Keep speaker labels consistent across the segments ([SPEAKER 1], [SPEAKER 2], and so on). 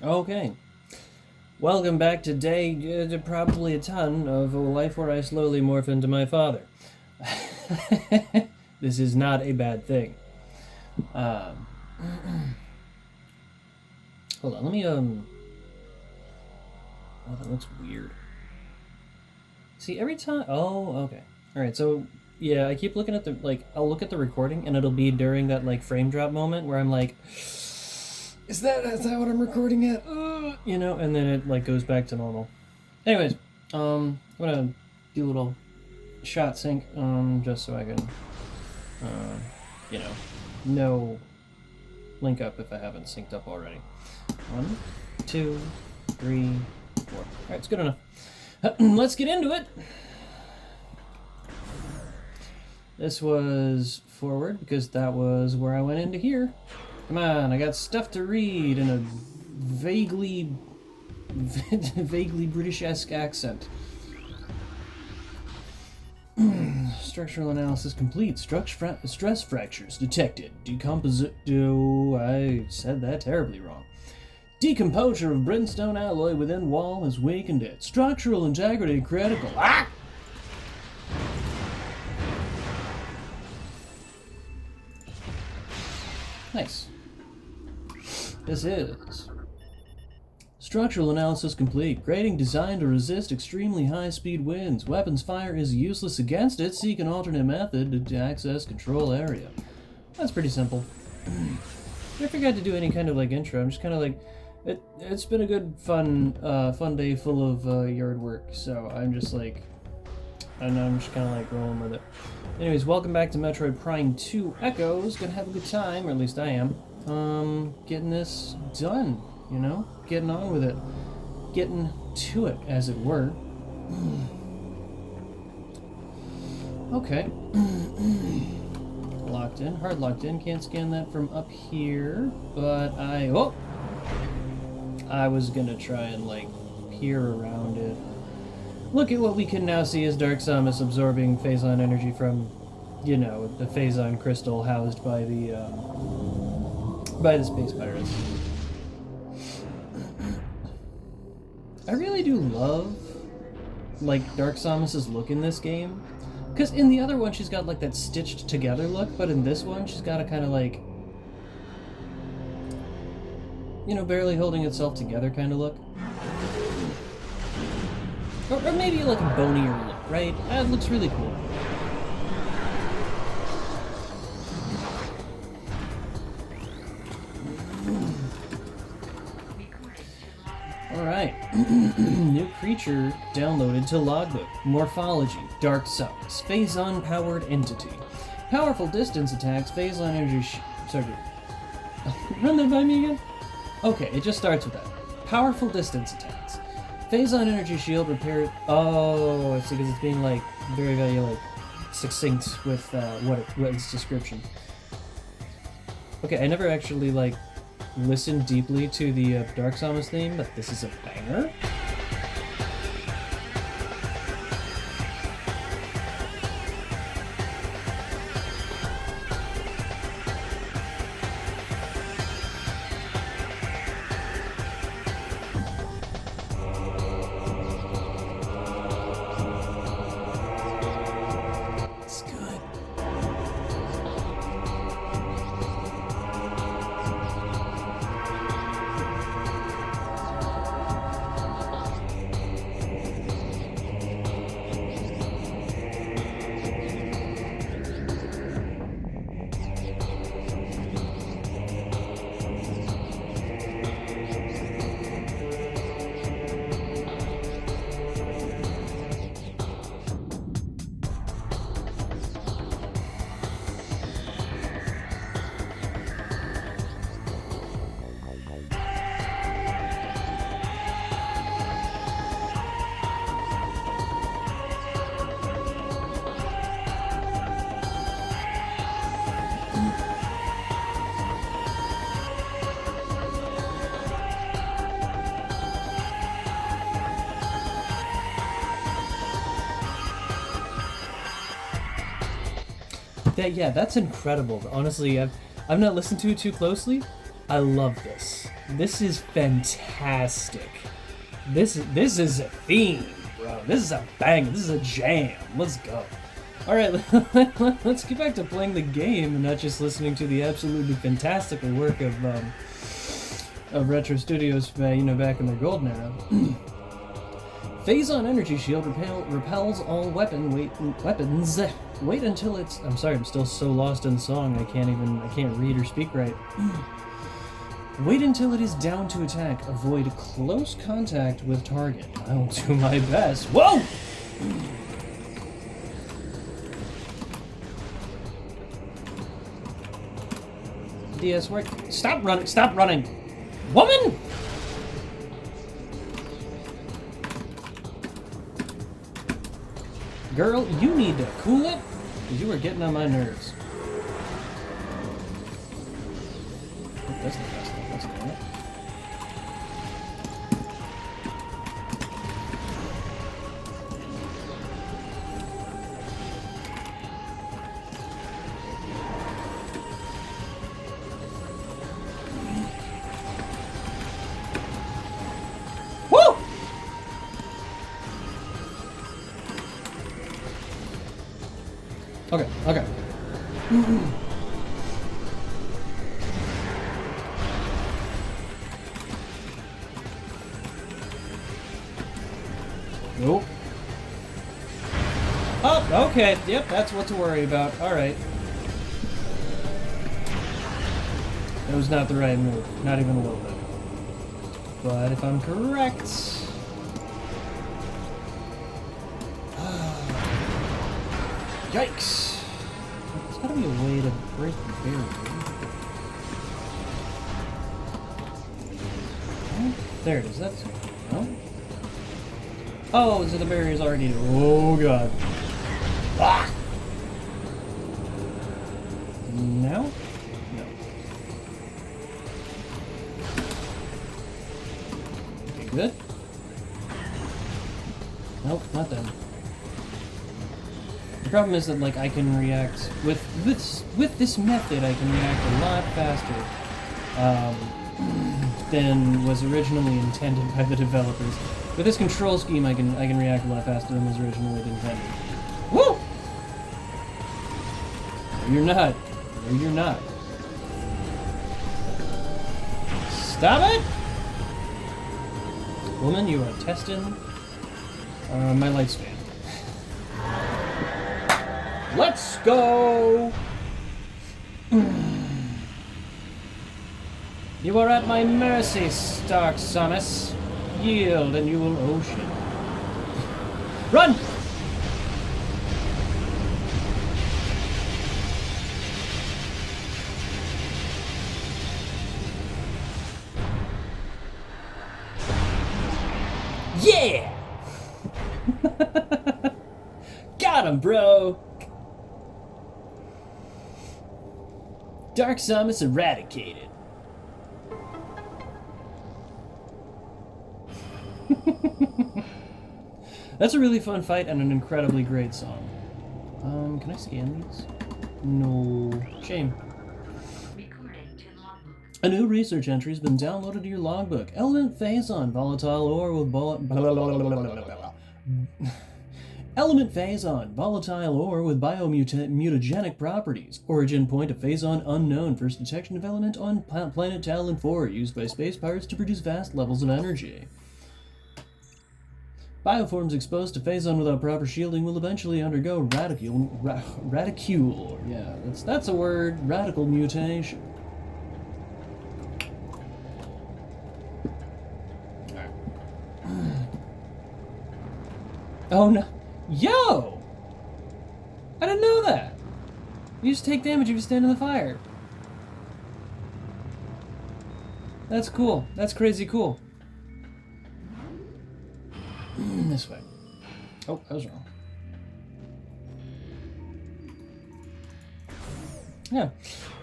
[SPEAKER 1] Okay. Welcome back to probably a ton of a life where I slowly morph into my father. This is not a bad thing. Um, hold on, let me, oh, that looks weird. See, every time, oh, okay. Alright, so, yeah, I keep looking at I'll look at the recording, and it'll be during that, frame drop moment where I'm like, is that what I'm recording at? And then it, goes back to normal. Anyways, I'm gonna do a little shot sync, just so I can, you know, no link up if I haven't synced up already. 1, 2, 3, 4. All right, it's good enough. Let's get into it. This was forward because that was where I went into here. Come on, I got stuff to read in a vaguely British-esque accent. Structural analysis complete. Stress fractures detected. I said that terribly wrong. Decomposure of brimstone alloy within wall has weakened it. Structural integrity critical. Ah! Nice. This is structural analysis complete. Grading designed to resist extremely high-speed winds. Weapons fire is useless against it. Seek an alternate method to access control area. That's pretty simple. I forgot to do any kind of intro. I'm just kind of it's been a good fun day full of yard work. So I'm just I'm just kind of rolling with it. Anyways, welcome back to Metroid Prime 2 Echoes. Gonna have a good time, or at least I am. Getting this done, getting on with it, getting to it, as it were. Okay. Locked in, hard locked in. Can't scan that from up here, but I was gonna try and peer around it. Look at what we can now see as Dark Samus absorbing Phazon energy from, the Phazon crystal housed by the space pirates. I really do love, Dark Samus's look in this game. Because in the other one, she's got, that stitched together look, but in this one, she's got a kind of, barely holding itself together kind of look. Or maybe, a bonier look, right? It looks really cool. Alright. New creature downloaded to logbook. Morphology. Dark Samus. Phazon-powered entity. Powerful distance attacks. Phazon energy sorry. Run that by me again? Okay, it just starts with that. Powerful distance attacks. Phazon energy shield repair... Oh, I see, because it's being, very, very, succinct with, what its description. Okay, I never actually, listened deeply to the Dark Samus theme, but this is a banger. It's good. That's incredible. Honestly, I've not listened to it too closely, I love this. This is fantastic. This is a theme, bro. This is a bang. This is a jam. Let's go. All right, let's get back to playing the game and not just listening to the absolutely fantastical work of Retro Studios, back in their golden era. Phazon Energy Shield repels all weapons. Wait until it's. I'm sorry, I'm still so lost in the song. I can't read or speak right. Wait until it is down to attack. Avoid close contact with target. I'll do my best. Whoa! DS, where? Stop running! Stop running! Woman! Girl, you need to cool it, because you are getting on my nerves. Oh, that's the best thing. That's cool. Woo! Okay, okay. Nope. Oh, okay. Yep, that's what to worry about. Alright. That was not the right move. Not even a little bit. But if I'm correct... Yikes! There's gotta be a way to break the barrier. Oh, there it is. That's... Oh? Oh, so the barrier's already... Oh, God. Ah! No? No. Okay, good. Nope, not them. The problem is that, like, I can react... With this method, I can react a lot faster than was originally intended by the developers. With this control scheme, I can react a lot faster than was originally intended. Woo! No, you're not. No, you're not. Stop it! Woman, you are testing my lifespan. Let's go! You are at my mercy, Dark Samus. Yield and you will ocean. Run! Yeah! Got him, bro! Dark Samus eradicated. That's a really fun fight and an incredibly great song. Can I scan these? No. Shame. A new research entry has been downloaded to your logbook. Element Phazon, volatile ore with Element Phazon, volatile ore with biomutagenic properties. Origin point of Phazon unknown. First detection of element on planet Talon 4, used by space pirates to produce vast levels of energy. Bioforms exposed to Phazon without proper shielding will eventually undergo radical, yeah, that's a word, radical mutation. Oh no. Yo! I didn't know that! You just take damage if you stand in the fire. That's cool. That's crazy cool. This way. Oh, I was wrong. Yeah.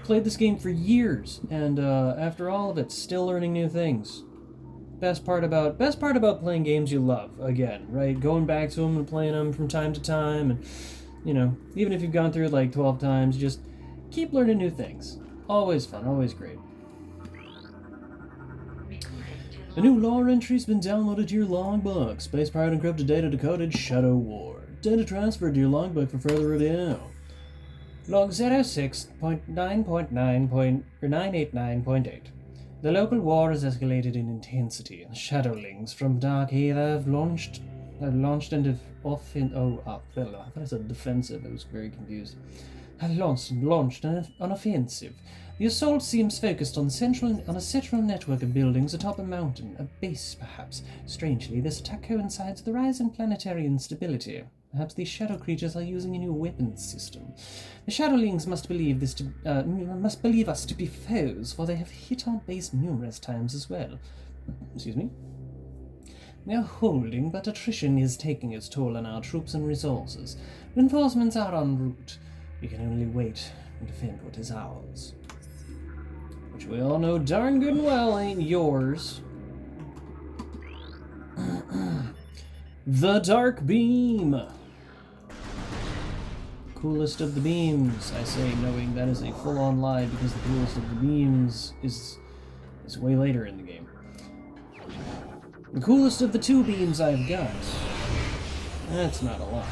[SPEAKER 1] Played this game for years, and after all of it, still learning new things. Best part about playing games you love, again, right? Going back to them and playing them from time to time, and, you know, even if you've gone through it like 12 times, just keep learning new things. Always fun, always great. A new lore entry's been downloaded to your logbook. Space pirate encrypted data decoded. Shadow War. Data transferred to your logbook for further review. Log 06.9.9.989.8. The local war has escalated in intensity. Shadowlings from Dark Aether have launched and I thought I said defensive. I was very confused. Have launched an offensive. The assault seems focused on a central network of buildings atop a mountain, a base perhaps. Strangely, this attack coincides with the rise in planetary instability. Perhaps these shadow creatures are using a new weapons system. The Shadowlings must believe us to be foes, for they have hit our base numerous times as well. Excuse me. We are holding, but attrition is taking its toll on our troops and resources. Reinforcements are en route. We can only wait and defend what is ours. Which we all know darn good and well ain't yours. The Dark Beam. Coolest of the beams, I say, knowing that is a full-on lie because the coolest of the beams is way later in the game. The coolest of the two beams I've got. That's not a lot.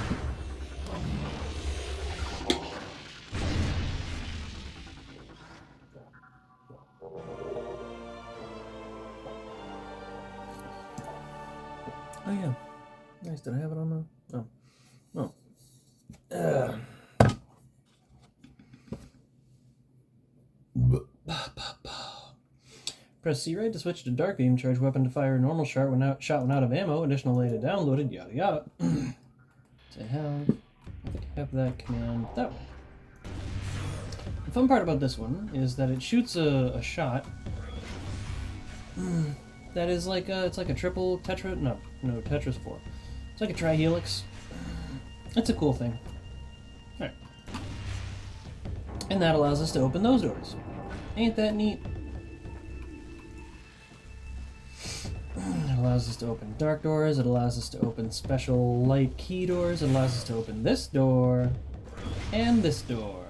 [SPEAKER 1] Oh yeah. Nice, did I have it on the... Oh. Oh. Press C right to switch to Dark Beam. Charge weapon to fire a normal shot when out of ammo. Additional data downloaded. Yada yada. To have that command that way. The fun part about this one is that it shoots a shot that is like it's like a triple tetra. No, Tetra's 4. It's like a trihelix. It's a cool thing. All right, and that allows us to open those doors. Ain't that neat? It allows us to open dark doors, it allows us to open special light key doors, it allows us to open this door, and this door,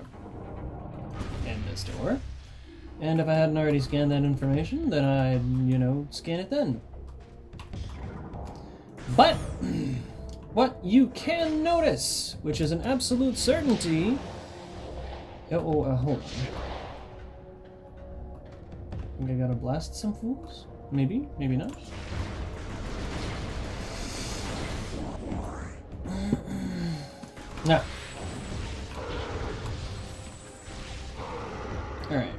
[SPEAKER 1] and this door. And if I hadn't already scanned that information, then I'd, scan it then. But, what you can notice, which is an absolute certainty... hold on. I think I gotta blast some fools? Maybe, maybe not. Now. Alright.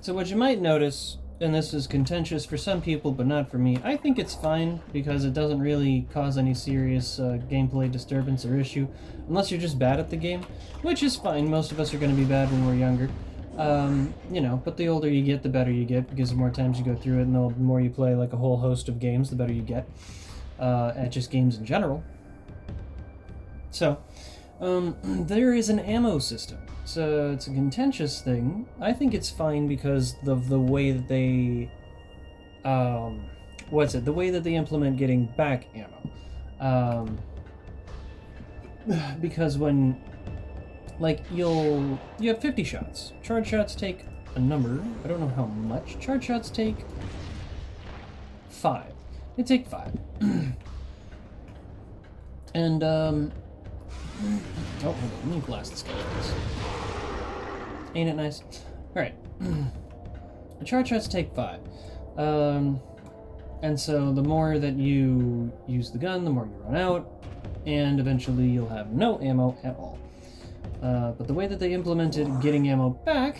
[SPEAKER 1] So what you might notice, and this is contentious for some people but not for me, I think it's fine because it doesn't really cause any serious gameplay disturbance or issue, unless you're just bad at the game, which is fine. Most of us are going to be bad when we're younger. But the older you get, the better you get, because the more times you go through it and the more you play like a whole host of games, the better you get at just games in general. So, there is an ammo system. So it's a contentious thing. I think it's fine because of the way that they, the way that they implement getting back ammo. Because when, you have 50 shots. Charge shots take a number. I don't know how much. Charge shots take 5. They take 5. And, oh, hold on. Let me blast this guy with this. Ain't it nice? Alright. The charge shots take 5. And so the more that you use the gun, the more you run out, and eventually you'll have no ammo at all. But the way that they implemented getting ammo back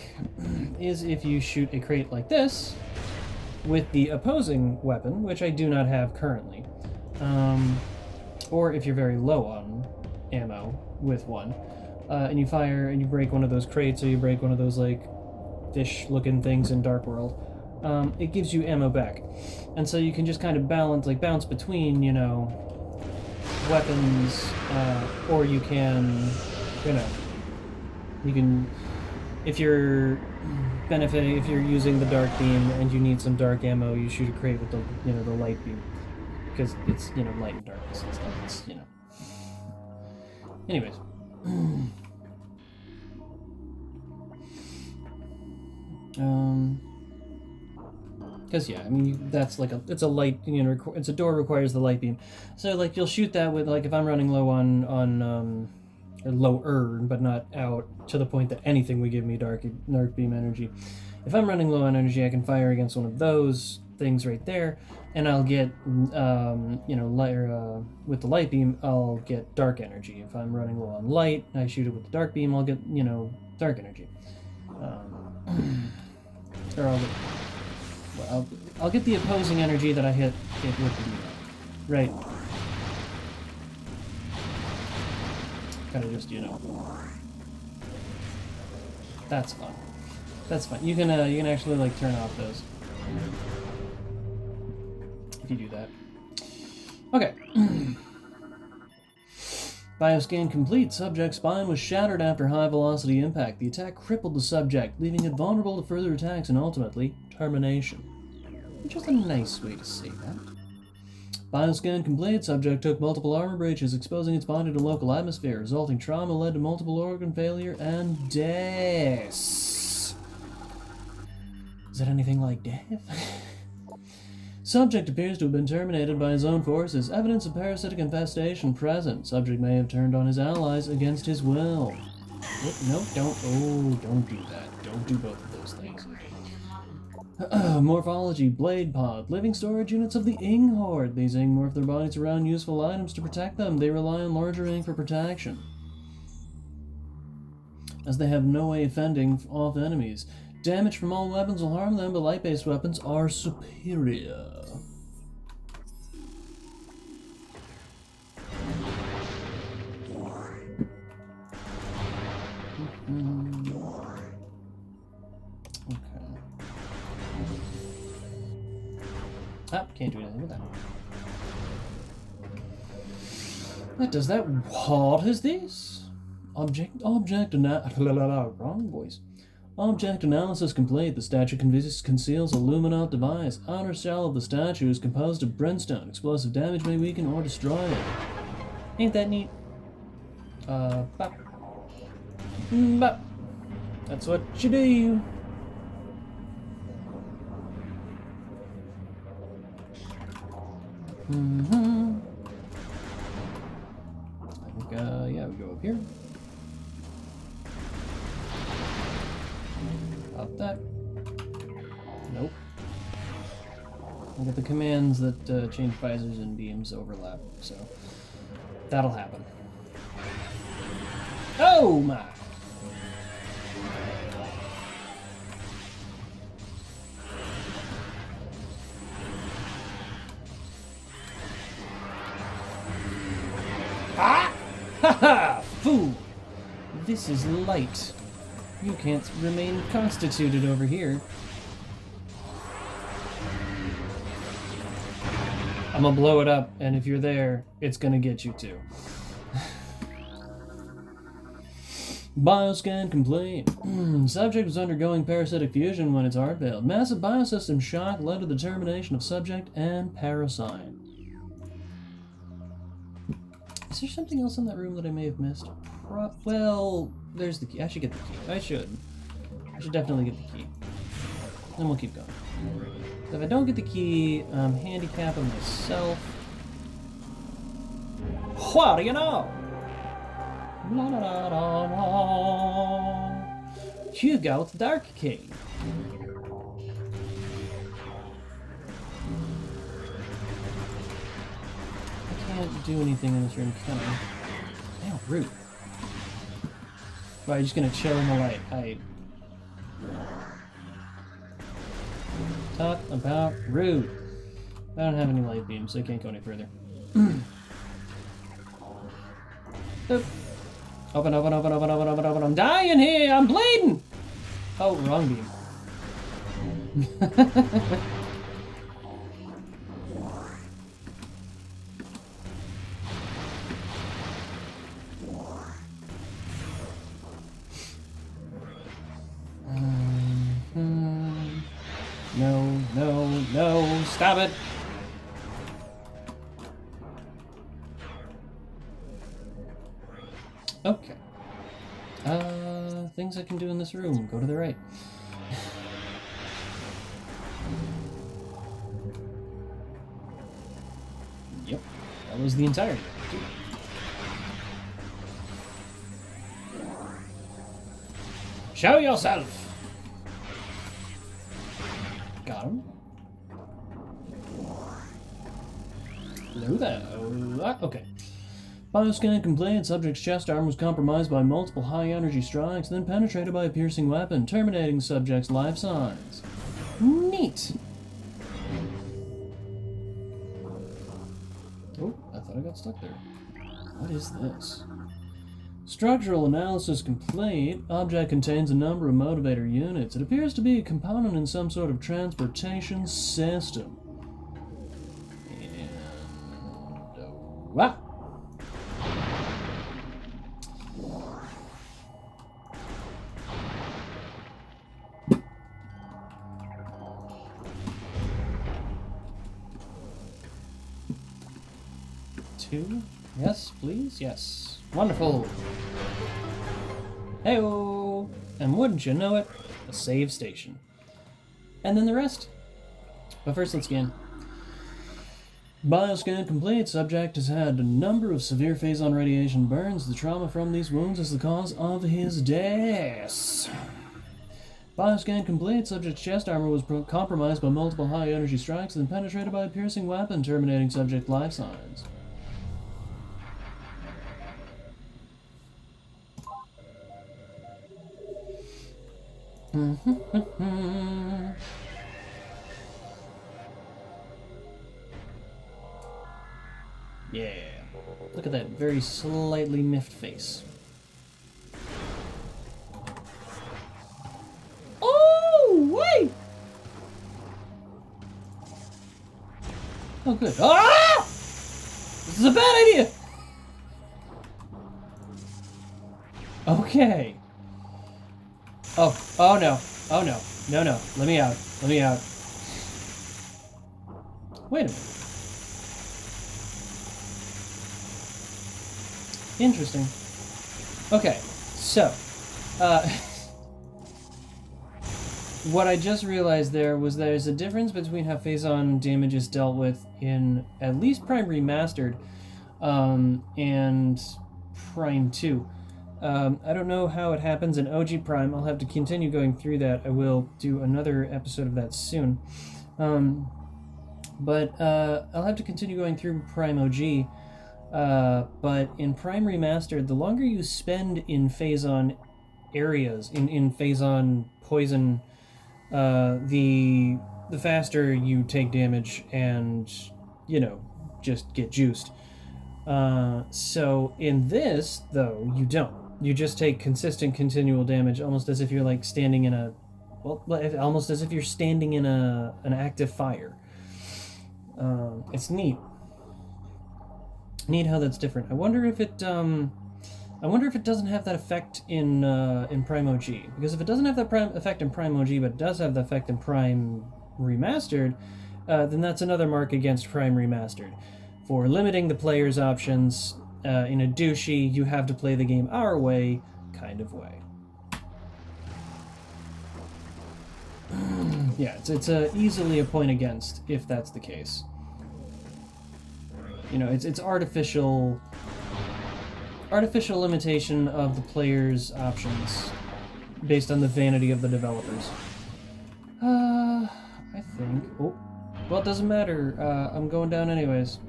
[SPEAKER 1] is if you shoot a crate like this with the opposing weapon, which I do not have currently, or if you're very low on ammo with one, and you fire and you break one of those crates, or you break one of those fish-looking things in Dark World, it gives you ammo back. And so you can just kind of bounce between, weapons, or you can, you can, if you're using the dark beam and you need some dark ammo, you shoot a crate with the, the light beam, because it's, light and darkness and stuff. It's, Anyways. Because yeah, I mean that's like it's a light, you know, it's a door requires the light beam. So like you'll shoot that with like if I'm running low on or lower but not out to the point that anything would give me dark beam energy. If I'm running low on energy, I can fire against one of those things right there, and I'll get you know with the light beam I'll get dark energy. If I'm running low on light, I shoot it with the dark beam, I'll get dark energy. Or I'll get the opposing energy that I hit with the beam. Right. Kind of just That's fun. That's fun. You can actually like turn off those if you do that. Okay. Bioscan complete. Subject's spine was shattered after high-velocity impact. The attack crippled the subject, leaving it vulnerable to further attacks and ultimately termination. Which is a nice way to say that. Bioscan complete. Subject took multiple armor breaches, exposing its body to local atmosphere. Resulting trauma led to multiple organ failure and death. Is that anything like death? Subject appears to have been terminated by his own forces. Evidence of parasitic infestation present. Subject may have turned on his allies against his will. No, don't. Oh, don't do that. Don't do both of those things. Morphology, blade pod, living storage units of the Ing Horde. These Ing morph their bodies around useful items to protect them. They rely on larger Ing for protection, as they have no way of fending off enemies. Damage from all weapons will harm them, but light-based weapons are superior. Okay. Ah, can't do anything with that. That does that. What is this? Object wrong voice. Object analysis complete. The statue conceals a luminant device. Outer shell of the statue is composed of brimstone. Explosive damage may weaken or destroy it. Ain't that neat? Bop. Bop. That's what you do. I think, yeah, we go up here. Up that. Nope. I'll get the commands that change visors and beams overlap, so that'll happen. Oh my! Ah! Ha ha! Fool! This is light. You can't remain constituted over here. I'm gonna blow it up, and if you're there, it's gonna get you too. Bioscan complete. Subject was undergoing parasitic fusion when its heart failed. Massive biosystem shock led to the termination of subject and parasite. Is there something else in that room that I may have missed? Well, there's the key. I should get the key. I should definitely get the key. Then we'll keep going. If I don't get the key, I'm handicapping myself. What do you know? La la la la la. You got the dark key. I can't do anything in this room, can I? Damn, rude. Well, I'm just gonna chill in the light. Talk about rude. I don't have any light beams, so I can't go any further. Oop. Open. I'm dying here. I'm bleeding. Oh, wrong beam. No, stop it. Okay. Things I can do in this room. Go to the right. That was the entirety. Show yourself! Got him. Hello there. Okay. Bioscan complained subject's chest armor was compromised by multiple high-energy strikes, then penetrated by a piercing weapon, terminating subject's life signs. Neat! Oh, I thought I got stuck there. What is this? Structural analysis complete. Object contains a number of motivator units. It appears to be a component in some sort of transportation system. And... wow! Two? Yes, please? Yes. Wonderful! Hey-oh! And wouldn't you know it, a save station. And then the rest. But first, let's scan. Bioscan complete. Subject has had a number of severe phase-on radiation burns. The trauma from these wounds is the cause of his death. Bioscan complete. Subject's chest armor was compromised by multiple high-energy strikes and penetrated by a piercing weapon, terminating subject life signs. Yeah. Look at that very slightly miffed face. Oh, wait! Oh, good. Ah! This is a bad idea! Okay. Oh no. Oh no. No, no. Let me out. Let me out. Wait a minute. Interesting. Okay, so, what I just realized there was there's a difference between how phase-on damage is dealt with in at least Prime Remastered and Prime 2. I don't know how it happens in OG Prime. I'll have to continue going through that. I will do another episode of that soon. But I'll have to continue going through Prime OG. But in Prime Remastered, the longer you spend in phase-on areas, in phase-on poison, the faster you take damage and, you know, just get juiced. So in this, though, you don't. You just take consistent, continual damage, almost as if you're like standing in a, well, almost as if you're standing in an active fire. It's neat. Neat how that's different. I wonder if it doesn't have that effect in Prime OG. Because if it doesn't have that effect in Prime OG, but does have the effect in Prime Remastered, then that's another mark against Prime Remastered. For limiting the player's options, in a douchey, you have to play the game our way kind of way. Yeah, it's easily a point against if that's the case. You know, it's artificial limitation of the player's options based on the vanity of the developers. I think. Oh, well, it doesn't matter. I'm going down anyways.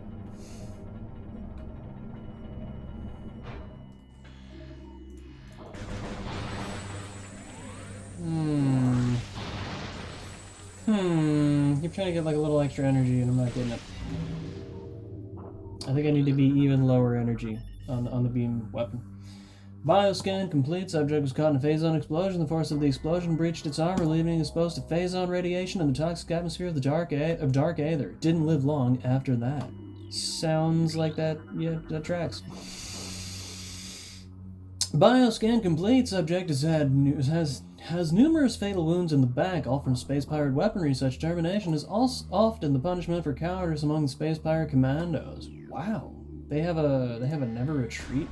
[SPEAKER 1] Keep trying to get like a little extra energy, and I'm not getting it. I think I need to be even lower energy on the beam weapon. Bioscan complete. Subject was caught in a phase-on explosion. The force of the explosion breached its armor, leaving it exposed to phase-on radiation and the toxic atmosphere of the dark aether. Didn't live long after that. Sounds like that. Yeah, that tracks. Bioscan complete. Subject has numerous fatal wounds in the back, all from space pirate weaponry. Such termination is also often the punishment for cowardice among the space pirate commandos. Wow, they have a never retreat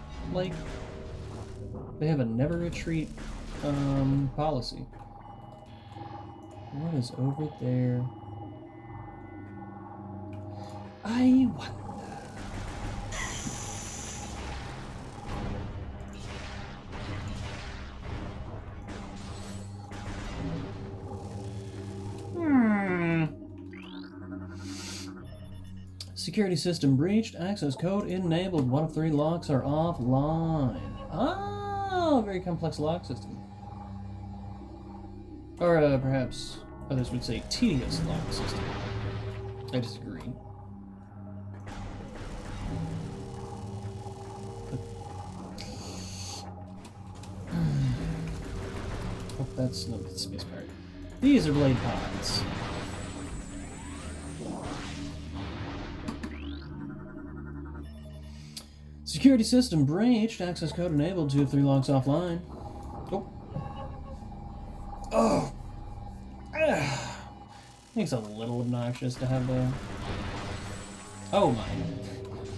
[SPEAKER 1] policy. What is over there? I wonder. Security system breached. Access code enabled. One of 3 locks are offline. Oh, very complex lock system. Or perhaps others would say tedious lock system. I disagree. Oh, that's no space part. These are blade pods. Security system breached. Access code enabled. 2 of 3 locks offline. Oh. Oh. It's a little obnoxious to have the. Oh my.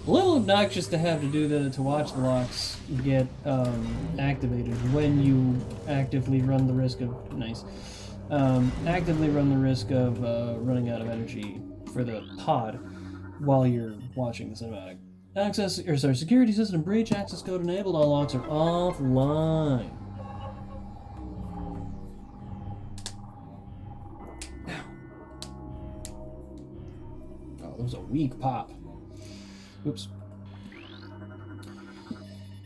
[SPEAKER 1] A little obnoxious to have to do to watch the locks get activated when you actively run the risk of actively run the risk of running out of energy for the pod while you're watching the cinematic. Security system breach. Access code enabled. All locks are offline. Oh, that was a weak pop. Oops.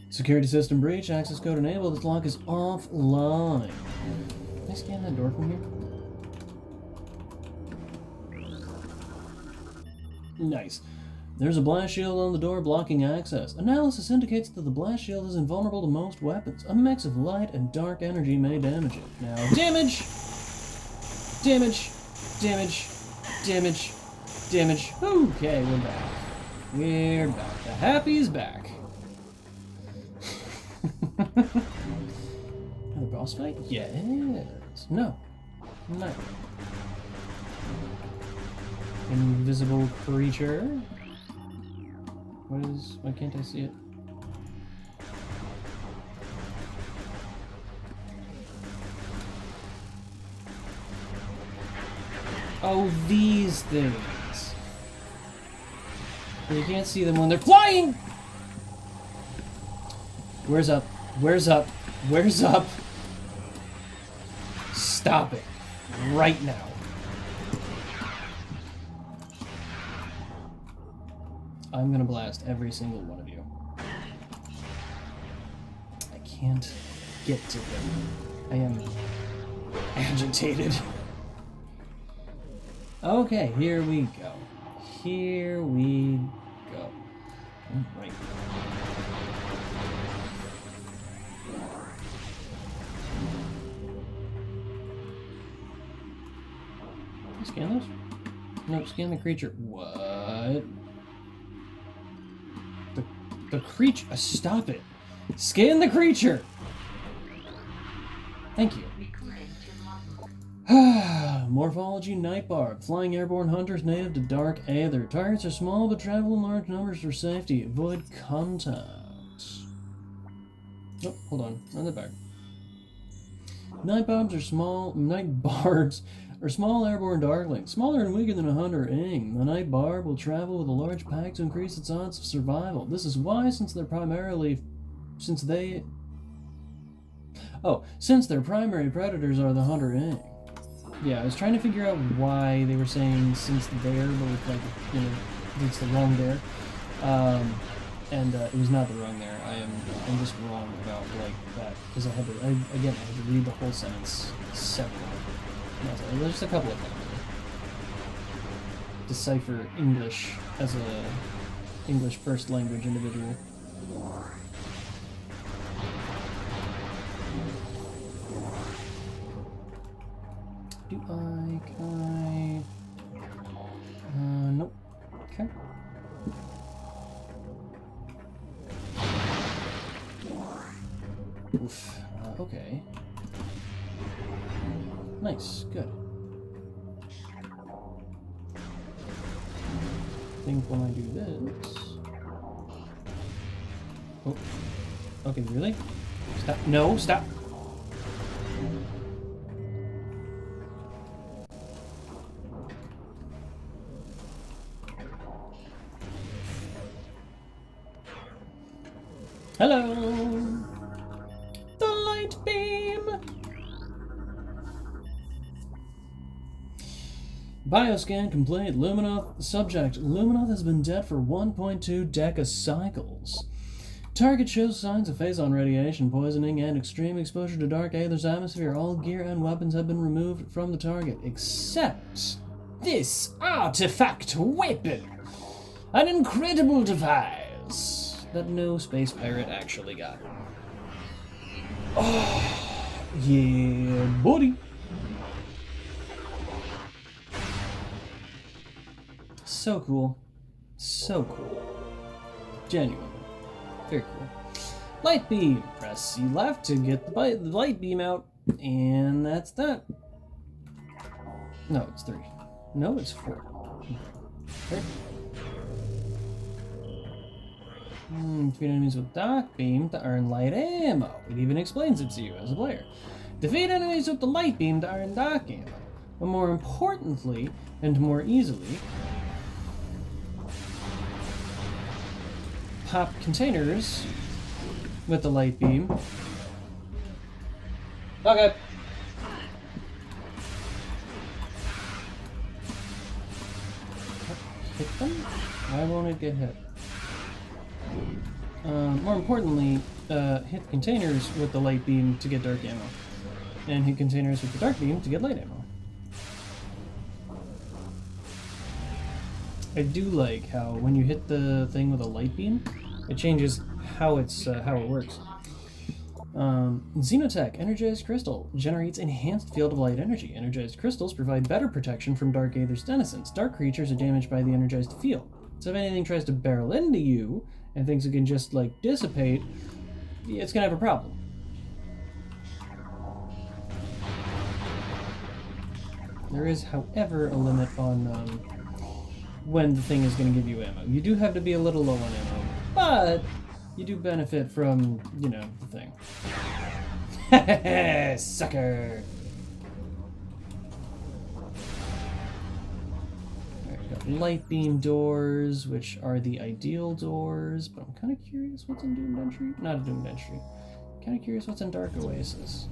[SPEAKER 1] Security system breach. Access code enabled. This lock is offline. Can I scan that door from here? Nice. There's a blast shield on the door blocking access. Analysis indicates that the blast shield is invulnerable to most weapons. A mix of light and dark energy may damage it. Now, damage! Damage! Damage! Damage! Damage! Okay, we're back. We're back. The happy's back. Another boss fight? Yes. No. No. Invisible creature. Why can't I see it? Oh, these things. You can't see them when they're flying! Where's up? Where's up? Where's up? Stop it. Right now. I'm gonna blast every single one of you. I can't get to them. I am agitated. Okay, here we go. Here we go. Right. Scan those? No, scan the creature. What? The creature. Stop it. Scan the creature. Thank you. Morphology Night Barb. Flying airborne hunters native to Dark Aether. Targets are small but travel in large numbers for safety. Avoid contact. Oh, hold on. Run that back. Night barbs are small airborne darklings, smaller and weaker than a hunter ing. The night barb will travel with a large pack to increase its odds of survival. This is why, since their primary predators are the hunter ing. Yeah, I was trying to figure out why they were saying since there, but with it's the wrong there. It was not the wrong there. I'm just wrong about that because I had to read the whole sentence several. There's just a couple of times. Decipher English as a English first language individual. Can I? Nope. Okay. Oof. Okay. Nice. Good. I think when I do this... Oh. Okay, really? Stop. No, stop! Hello! The light beam! Bioscan complete. Luminoth subject. Luminoth has been dead for 1.2 decacycles. Target shows signs of phazon radiation, poisoning, and extreme exposure to Dark Aether's atmosphere. All gear and weapons have been removed from the target, except this artifact weapon. An incredible device that no space pirate actually got. Oh, yeah, buddy. So cool. So cool. Genuinely. Very cool. Light beam. Press C left to get the light beam out. And that's that. No, it's 3. No, it's 4. Okay. Defeat enemies with Dark Beam to earn light ammo. It even explains it to you as a player. Defeat enemies with the light beam to earn dark ammo. But more importantly, and more easily, pop containers with the light beam. Okay. Hit them? Why won't it get hit? More importantly, hit containers with the light beam to get dark ammo. And hit containers with the dark beam to get light ammo. I do like how when you hit the thing with a light beam, it changes how it works. Xenotech Energized Crystal generates enhanced field of light energy. Energized crystals provide better protection from Dark Aether's denizens. Dark creatures are damaged by the energized field. So if anything tries to barrel into you and thinks it can just like dissipate, it's gonna have a problem. There is, however, a limit on when the thing is going to give you ammo. You do have to be a little low on ammo, but you do benefit from, you know, the thing. Sucker! Alright, got light beam doors, which are the ideal doors, but I'm kind of curious what's in Doomed Entry. Not a Doomed Entry. Kind of curious what's in Dark Oasis.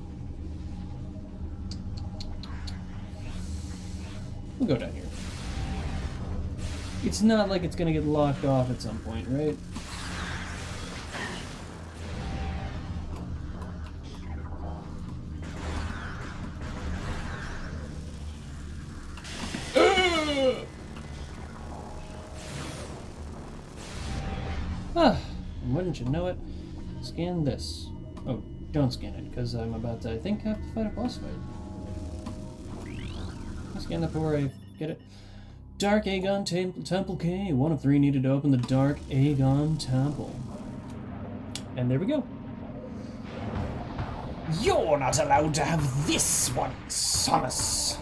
[SPEAKER 1] We'll go down here. It's not like it's gonna get locked off at some point, right? And wouldn't you know it? Scan this. Oh, don't scan it, because I'm about to, I think, have to fight a boss fight. Scan that before I get it. Dark Aegon Temple Key. 1 of 3 needed to open the Dark Aegon Temple. And there we go.
[SPEAKER 2] You're not allowed to have this one, Samus.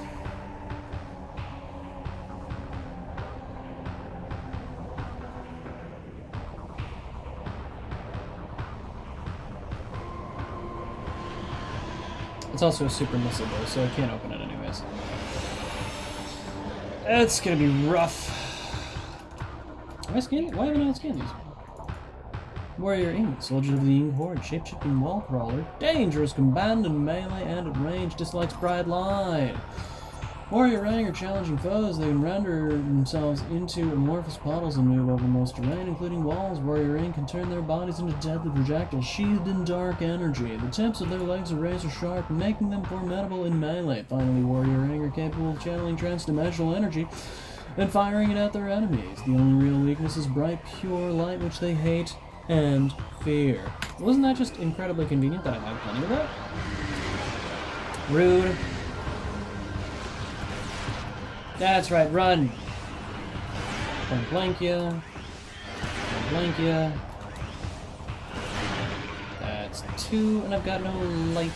[SPEAKER 1] It's also a super missile though, so I can't open it anyways. It's gonna be rough. Am I scanning? Why haven't I scanned these? Warrior Ink, Soldier of the Ink Horde, Shapeshifting Wall Crawler, dangerous, combined in melee and at range, dislikes bright light. Warrior Rank are challenging foes. They can render themselves into amorphous puddles and move over most terrain, including walls. Warrior Ink can turn their bodies into deadly projectiles, sheathed in dark energy. The tips of their legs are razor sharp, making them formidable in melee. Finally, Warrior Ink are capable of channeling transdimensional energy and firing it at their enemies. The only real weakness is bright, pure light, which they hate and fear. Wasn't that just incredibly convenient that I have plenty of that? Rude. That's right, run! Don't blank ya. Don't blank ya. That's 2, and I've got no light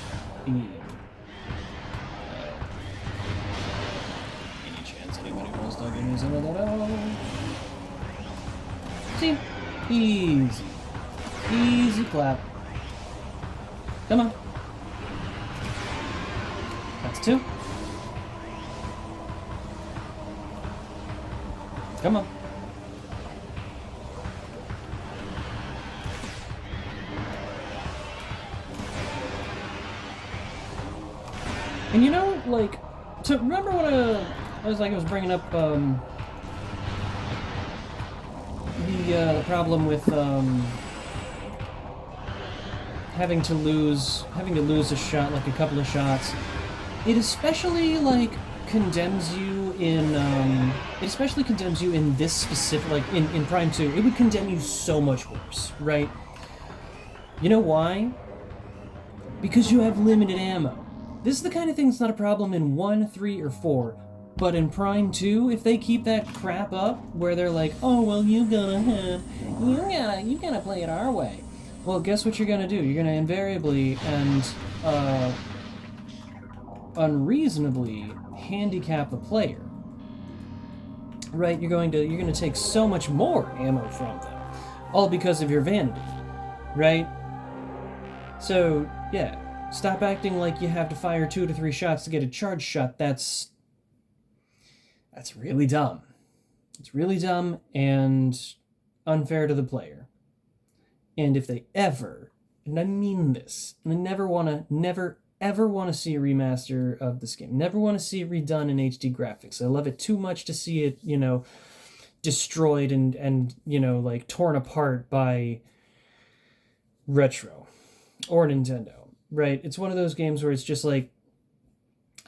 [SPEAKER 1] beam. Any chance anybody wants to give me some of that? See? Easy. Easy clap. Come on. That's 2. Come on. And you know, like, to remember when I was bringing up the problem with having to lose a shot, like a couple of shots. It especially like condemns you in this specific, like in Prime 2. It would condemn you so much worse, right? You know why? Because you have limited ammo. This is the kind of thing that's not a problem in 1, 3, or 4. But in Prime 2, if they keep that crap up, where they're like, oh, well, you gotta play it our way. Well, guess what you're gonna do? You're gonna invariably and unreasonably handicap the player. Right? You're gonna take so much more ammo from them. All because of your vanity. Right? So, yeah. Stop acting like you have to fire 2 to 3 shots to get a charge shot. That's really dumb. It's really dumb and unfair to the player. And if they ever, and I mean this, and I never ever want to see a remaster of this game. Never want to see it redone in HD graphics. I love it too much to see it, destroyed and like torn apart by Retro or Nintendo. Right? It's one of those games where it's just like,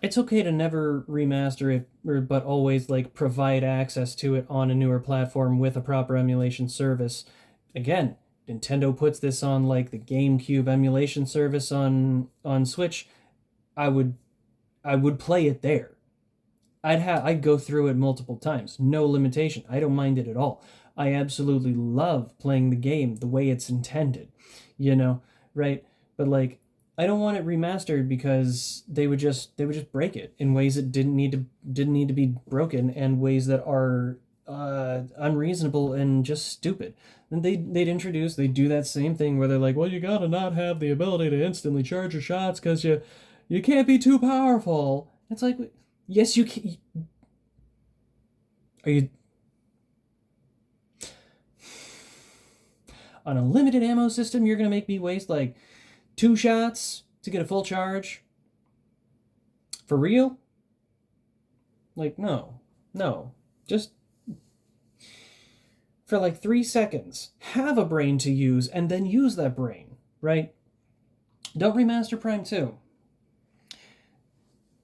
[SPEAKER 1] it's okay to never remaster it, but always like provide access to it on a newer platform with a proper emulation service. Again, Nintendo puts this on like the GameCube emulation service on Switch. I would play it there. I'd go through it multiple times. No limitation. I don't mind it at all. I absolutely love playing the game the way it's intended. Right? But like, I don't want it remastered because they would just break it in ways that didn't need to be broken, and ways that are unreasonable and just stupid. And they'd do that same thing where they're like, well, you gotta not have the ability to instantly charge your shots because you can't be too powerful. It's like, yes, you can. Are you on a limited ammo system? You're gonna make me waste like 2 shots to get a full charge? For real? Like, no. Just for like 3 seconds, have a brain to use and then use that brain, right? Don't remaster Prime 2.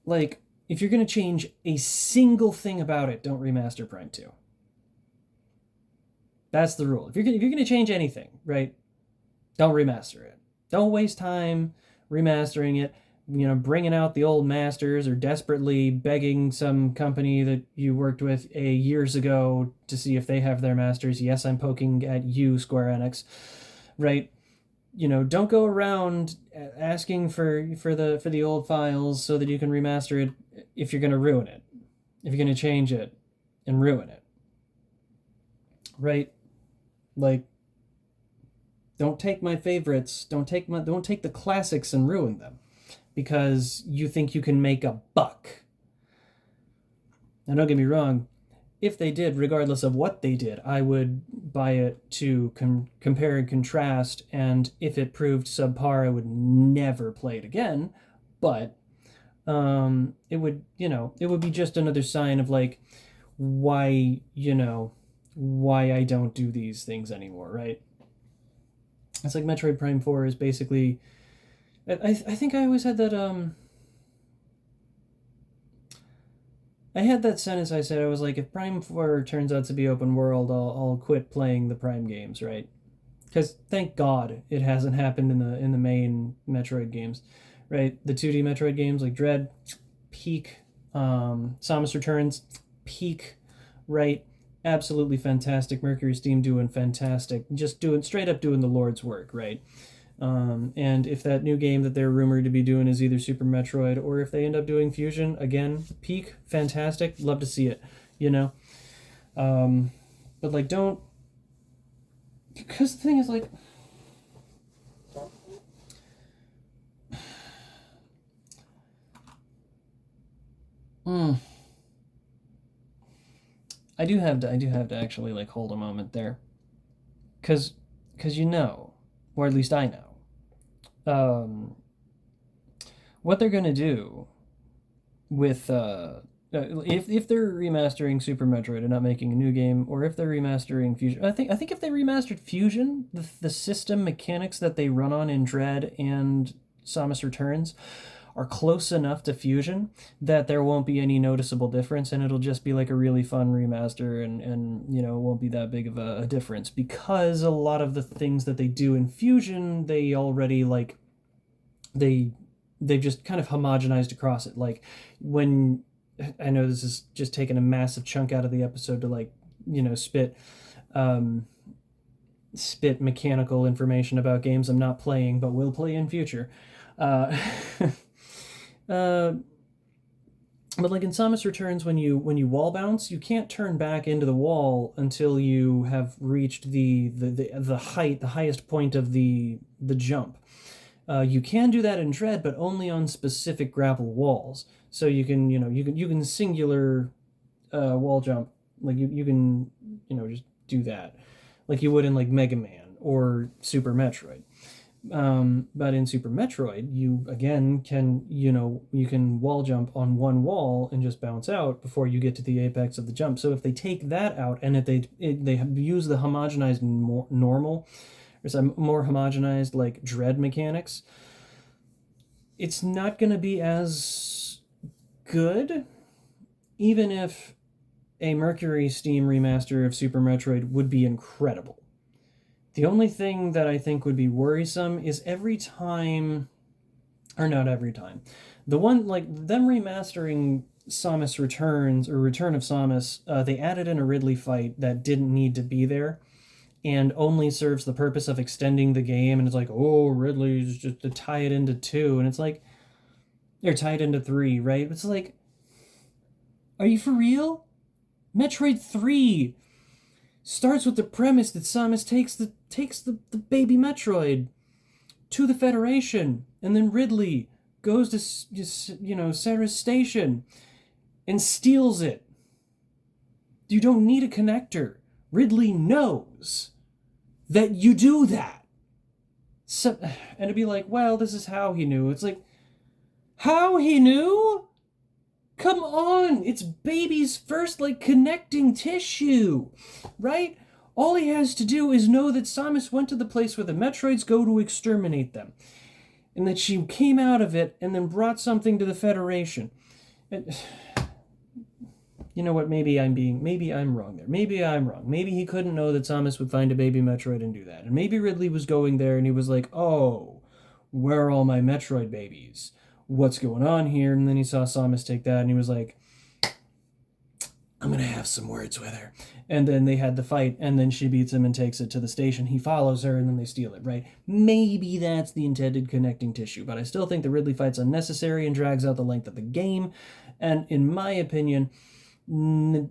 [SPEAKER 1] Like, if you're going to change a single thing about it, don't remaster Prime 2. That's the rule. If you're going to change anything, right, don't remaster it. Don't waste time remastering it, bringing out the old masters or desperately begging some company that you worked with years ago to see if they have their masters. Yes, I'm poking at you, Square Enix, right? Don't go around asking for the old files so that you can remaster it if you're going to ruin it, if you're going to change it and ruin it, right? Like, don't take my favorites, don't take the classics and ruin them because you think you can make a buck. Now, don't get me wrong, if they did, regardless of what they did, I would buy it to compare and contrast, and if it proved subpar, I would never play it again. But it would be just another sign of like why I don't do these things anymore, right? It's like Metroid Prime 4 is basically... I think I always had that, I had that sentence I said, I was like, if Prime 4 turns out to be open world, I'll quit playing the Prime games, right? Because thank God it hasn't happened in the main Metroid games, right? The 2D Metroid games like Dread, peak. Samus Returns, peak, right? Absolutely fantastic. Mercury Steam doing fantastic. Just straight up doing the Lord's work, right? And if that new game that they're rumored to be doing is either Super Metroid, or if they end up doing Fusion, again, peak, fantastic. Love to see it, But like, don't... Because the thing is like... I do have to actually like hold a moment there, because or at least I know, what they're gonna do with if they're remastering Super Metroid and not making a new game, or if they're remastering Fusion, I think if they remastered Fusion, the system mechanics that they run on in Dread and Samus Returns are close enough to Fusion that there won't be any noticeable difference, and it'll just be like a really fun remaster, and you know, it won't be that big of a difference, because a lot of the things that they do in Fusion, they already like they've just kind of homogenized across it. Like, when I know this is just taking a massive chunk out of the episode to, like, you know, spit mechanical information about games I'm not playing but will play in future. But like in Samus Returns, when you wall bounce, you can't turn back into the wall until you have reached the highest point of the jump. You can do that in Dread, but only on specific grapple walls. So you can singular wall jump, like you can just do that, like you would in like Mega Man or Super Metroid. But in Super Metroid, you again can you can wall jump on one wall and just bounce out before you get to the apex of the jump. So if they take that out, and if they use the homogenized normal, or some more homogenized like Dread mechanics, it's not going to be as good, even if a Mercury Steam remaster of Super Metroid would be incredible. The only thing that I think would be worrisome is every time, or not every time, the one, like, them remastering Samus Returns, or Return of Samus, they added in a Ridley fight that didn't need to be there, and only serves the purpose of extending the game, and it's like, oh, Ridley's just to tie it into 2, and it's like, they're tied into 3, right? It's like, are you for real? Metroid 3 starts with the premise that Samus takes the baby Metroid to the Federation, and then Ridley goes to Sarah's station and steals it. You don't need a connector. Ridley knows that you do that. So, and it'd be like, well, this is how he knew. It's like, how he knew? Come on, it's baby's first, like, connecting tissue, right? All he has to do is know that Samus went to the place where the Metroids go to exterminate them, and that she came out of it and then brought something to the Federation. And, you know what, maybe I'm wrong there. Maybe I'm wrong. Maybe he couldn't know that Samus would find a baby Metroid and do that. And maybe Ridley was going there and he was like, oh, where are all my Metroid babies? What's going on here? And then he saw Samus take that and he was like, I'm gonna have some words with her. And then they had the fight, and then she beats him and takes it to the station. He follows her, and then they steal it, right? Maybe that's the intended connecting tissue, but I still think the Ridley fight's unnecessary and drags out the length of the game. And in my opinion, it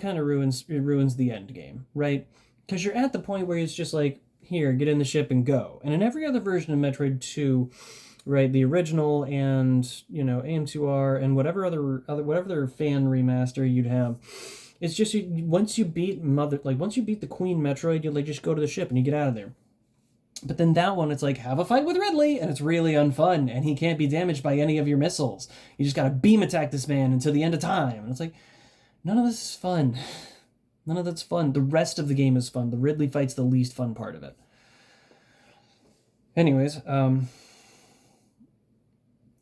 [SPEAKER 1] kind of ruins the end game, right? Because you're at the point where it's just like, here, get in the ship and go. And in every other version of Metroid 2, right, the original and, AM2R and whatever other fan remaster you'd have, it's just once you beat the Queen Metroid, you just go to the ship and you get out of there. But then that one, it's like, have a fight with Ridley, and it's really unfun, and he can't be damaged by any of your missiles. You just gotta beam attack this man until the end of time. And it's like, none of this is fun. None of that's fun. The rest of the game is fun. The Ridley fight's the least fun part of it. Anyways,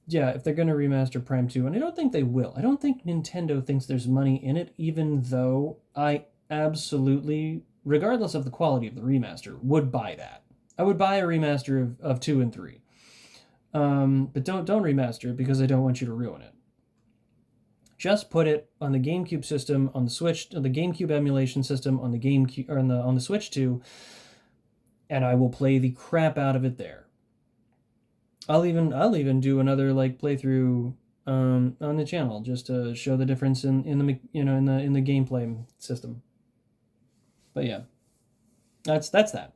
[SPEAKER 1] yeah, if they're going to remaster Prime 2, and I don't think they will. I don't think Nintendo thinks there's money in it, even though I absolutely, regardless of the quality of the remaster, would buy that. I would buy a remaster of 2 and 3. But don't remaster it, because I don't want you to ruin it. Just put it on the GameCube system, on the Switch, on the GameCube emulation system, on the GameCube, or on the Switch 2, and I will play the crap out of it there. I'll even do another playthrough on the channel just to show the difference in the gameplay system. But yeah, that's that.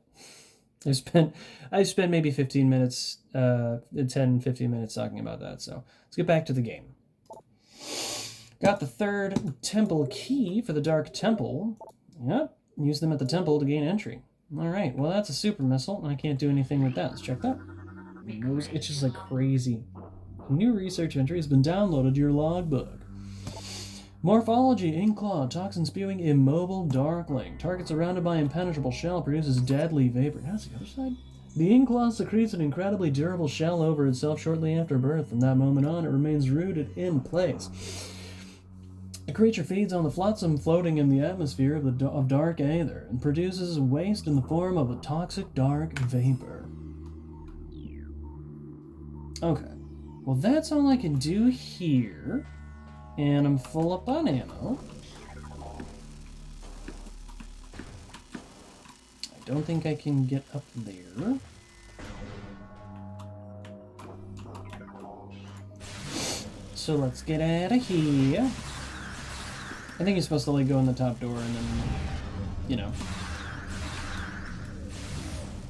[SPEAKER 1] I spent maybe 15 minutes, 10-15 minutes talking about that. So let's get back to the game. Got the third temple key for the Dark Temple. Yep, use them at the temple to gain entry. All right, well, that's a super missile, and I can't do anything with that. Let's check that. My nose itches like crazy. A new research entry has been downloaded to your logbook. Morphology, ink cloud, toxin spewing, immobile darkling. Target surrounded by impenetrable shell produces deadly vapor. That's the other side. The ink cloud secretes an incredibly durable shell over itself shortly after birth. From that moment on, it remains rooted in place. The creature feeds on the flotsam floating in the atmosphere of dark aether and produces waste in the form of a toxic dark vapor. Okay. Well, that's all I can do here. And I'm full up on ammo. I don't think I can get up there. So let's get out of here. I think you're supposed to like go in the top door and then, you know,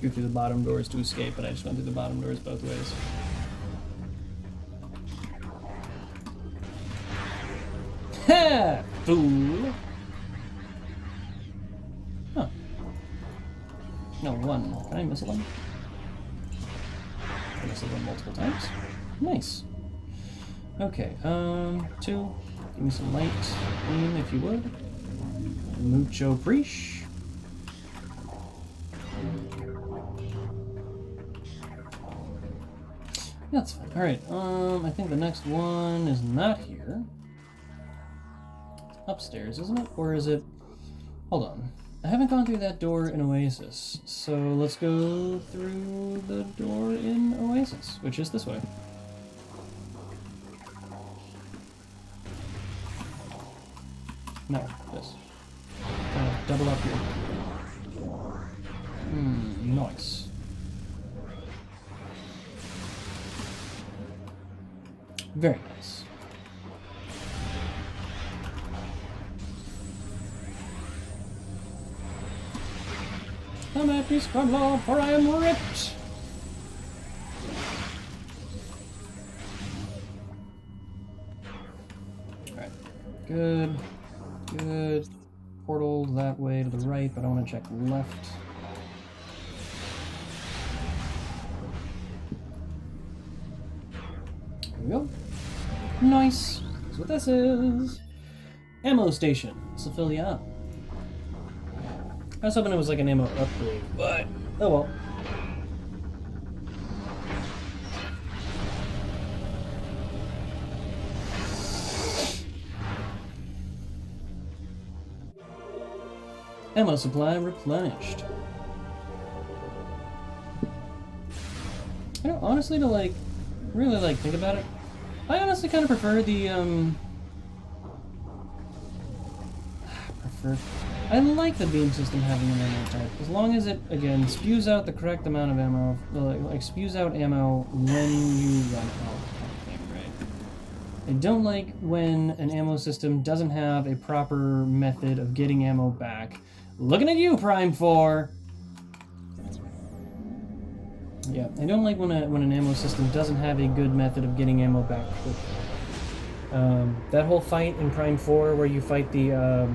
[SPEAKER 1] go through the bottom doors to escape, but I just went through the bottom doors both ways. Ha! Fool! Huh. No, one. Can I miss one? I missed one multiple times. Nice. Okay, two. Give me some light aim if you would. Mucho preach. That's fine. Alright, I think the next one is not here. Upstairs, isn't it? Or is it... Hold on. I haven't gone through that door in Oasis, so let's go through the door in Oasis, which is this way. No, this. Double up here. Nice. Very nice. Come at me, Scrublaw, for I am ripped! Alright. Good. Good. Portal that way to the right, but I want to check left. Here we go. Nice. That's what this is. Ammo station. This will fill you up. I was hoping it was like an ammo upgrade, but oh well. Ammo supply replenished. I don't honestly to like really like think about it. I honestly kind of prefer the I like the beam system having an ammo type, as long as it, again, spews out the correct amount of ammo, like spews out ammo when you run out kind of thing, right? I don't like when an ammo system doesn't have a proper method of getting ammo back. Looking at you, Prime 4! Yeah, I don't like when an ammo system doesn't have a good method of getting ammo back quickly. That whole fight in Prime 4 where you fight the,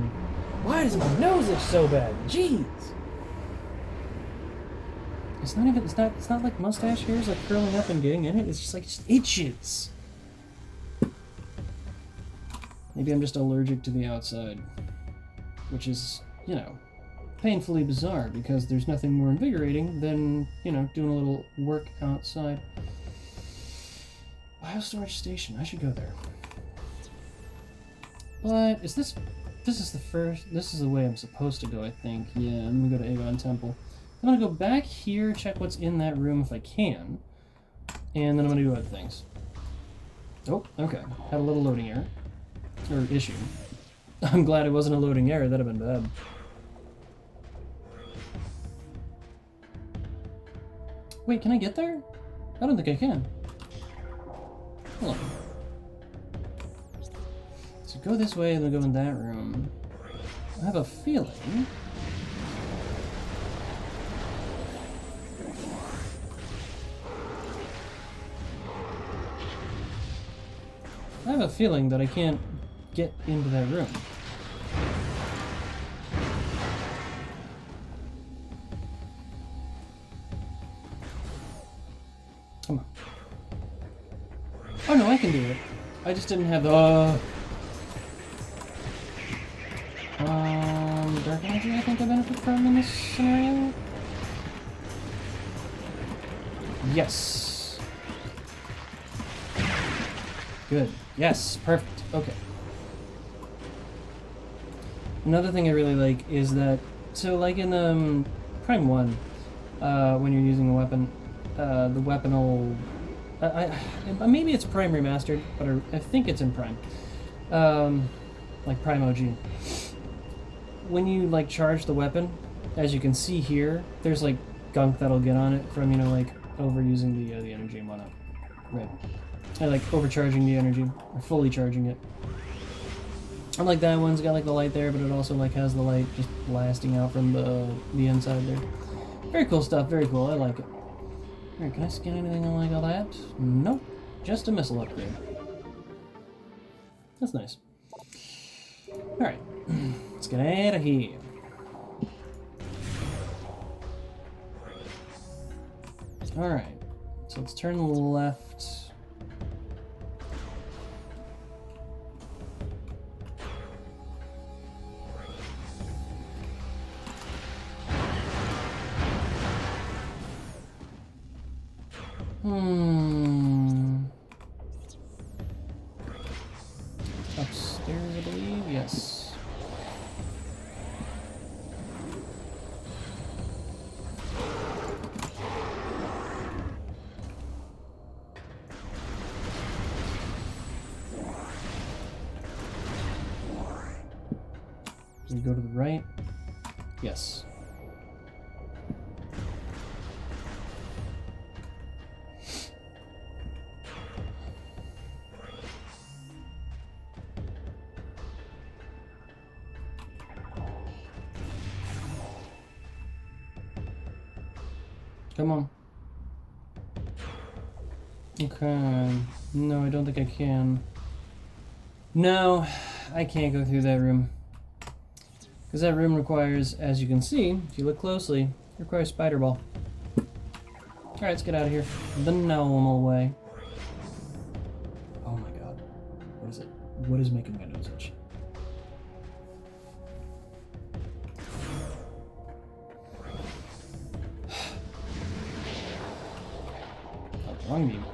[SPEAKER 1] why does my nose itch so bad? Jeez! It's not like mustache hairs like curling up and getting in it, it's just like, it just itches! Maybe I'm just allergic to the outside. Which is, you know, painfully bizarre, because there's nothing more invigorating than, you know, doing a little work outside. Biostorage station, I should go there. But, this is the way I'm supposed to go, I think. Yeah, I'm gonna go to Avon Temple. I'm gonna go back here, check what's in that room if I can. And then I'm gonna do other things. Oh, okay. Had a little loading error. Or issue. I'm glad it wasn't a loading error, that'd have been bad. Wait, can I get there? I don't think I can. Hold on. So go this way and then go in that room. I have a feeling... that I can't get into that room. Come on. Oh can do it. I just didn't have the... Dark Energy I think I benefit from in this scenario? Yes. Good. Yes, perfect. Okay. Another thing I really like is that... So, like in Prime 1, when you're using a weapon, the weapon will... maybe it's Prime Remastered, but I think it's in Prime. Like Prime OG. When you, like, charge the weapon, as you can see here, there's, like, gunk that'll get on it from, you know, like, overusing the energy and whatnot. Right. I like overcharging the energy, or fully charging it. Unlike that one's got, like, the light there, but it also, like, has the light just blasting out from the inside there. Very cool stuff, very cool, I like it. Alright, can I scan anything like all that? Nope. Just a missile upgrade. That's nice. Alright. Let's get out of here. Alright. So let's turn left. Upstairs, I believe? Yes. Do we go to the right? Yes. Come on. Okay. No, I don't think I can. No, I can't go through that room. Because that room requires, as you can see, if you look closely, requires spider ball. Alright, let's get out of here. The normal way. Oh my god. What is it? What is making my nose itch? Oh, wrong beam.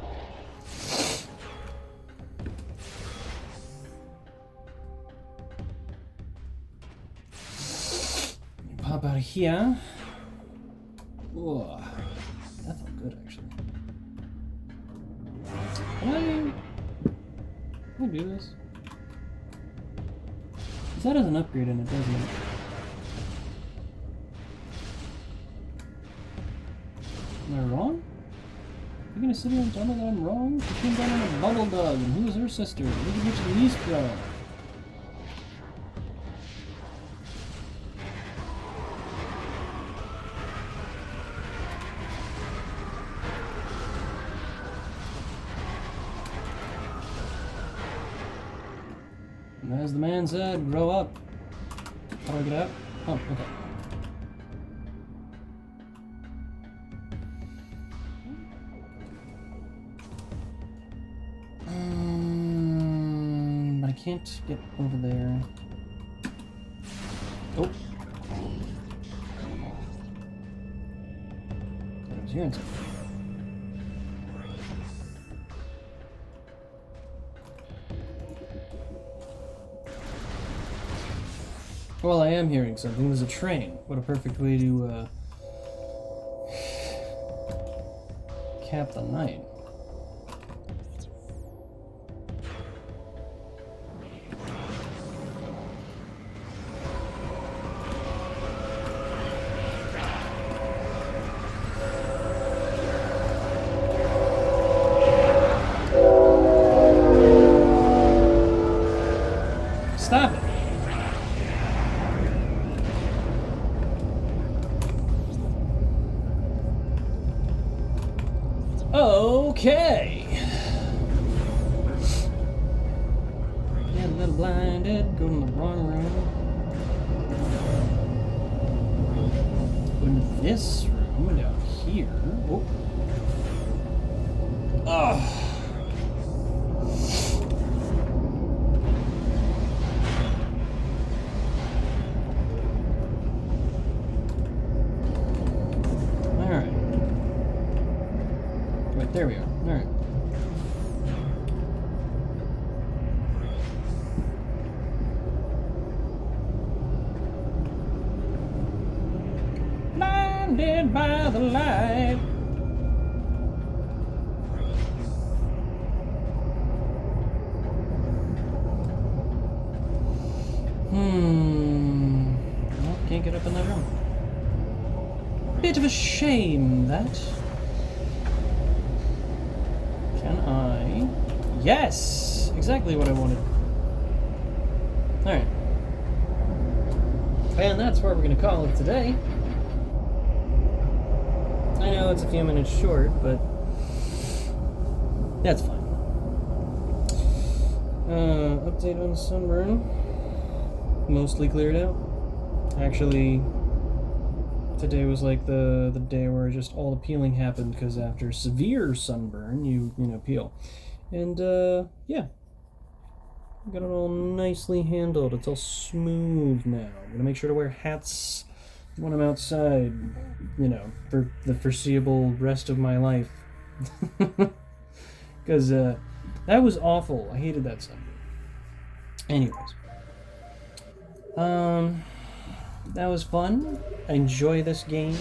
[SPEAKER 1] Pop out of here. Whoa. That felt good, actually. Can I do this? Because that has an upgrade in it, doesn't it? Am I wrong? You're gonna sit here and tell me that I'm wrong? She came down on a bubble dog, and who's her sister? Look at which niece bro. And as the man said, grow up. How do I get out? Oh, okay. But I can't get over there. Oh. That was here inside. Well, I am hearing something. There's a train. What a perfect way to cap the night. Stop it. Okay. Get a little blinded, go in the wrong room. Go into this room down here. Oh. Ugh. There we are. Alright. Blinded by the light. Well, can't get up in that room. Bit of a shame, that. Can I? Yes! Exactly what I wanted. Alright. And that's where we're going to call it today. I know it's a few minutes short, but that's fine. Update on the sunburn. Mostly cleared out. Actually, today was like the day where just all the peeling happened, because after severe sunburn, you peel. And yeah, got it all nicely handled. It's all smooth now. I'm gonna make sure to wear hats when I'm outside, for the foreseeable rest of my life. Because that was awful. I hated that sunburn. Anyways. That was fun. I enjoy this game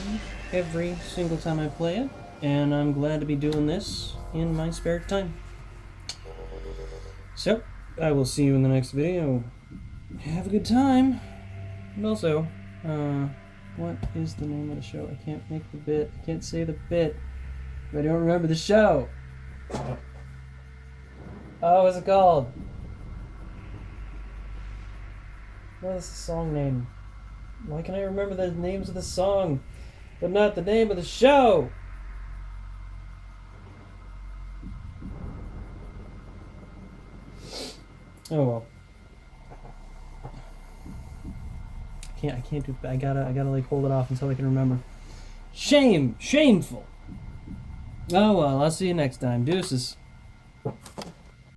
[SPEAKER 1] every single time I play it, and I'm glad to be doing this in my spare time. So, I will see you in the next video. Have a good time. And also, what is the name of the show? I can't make the bit. I can't say the bit. I don't remember the show. Oh, what's it called? What is the song name? Why can I remember the names of the song, but not the name of the show? Oh well. I can't do. I gotta like hold it off until I can remember. Shameful. Oh well. I'll see you next time. Deuces.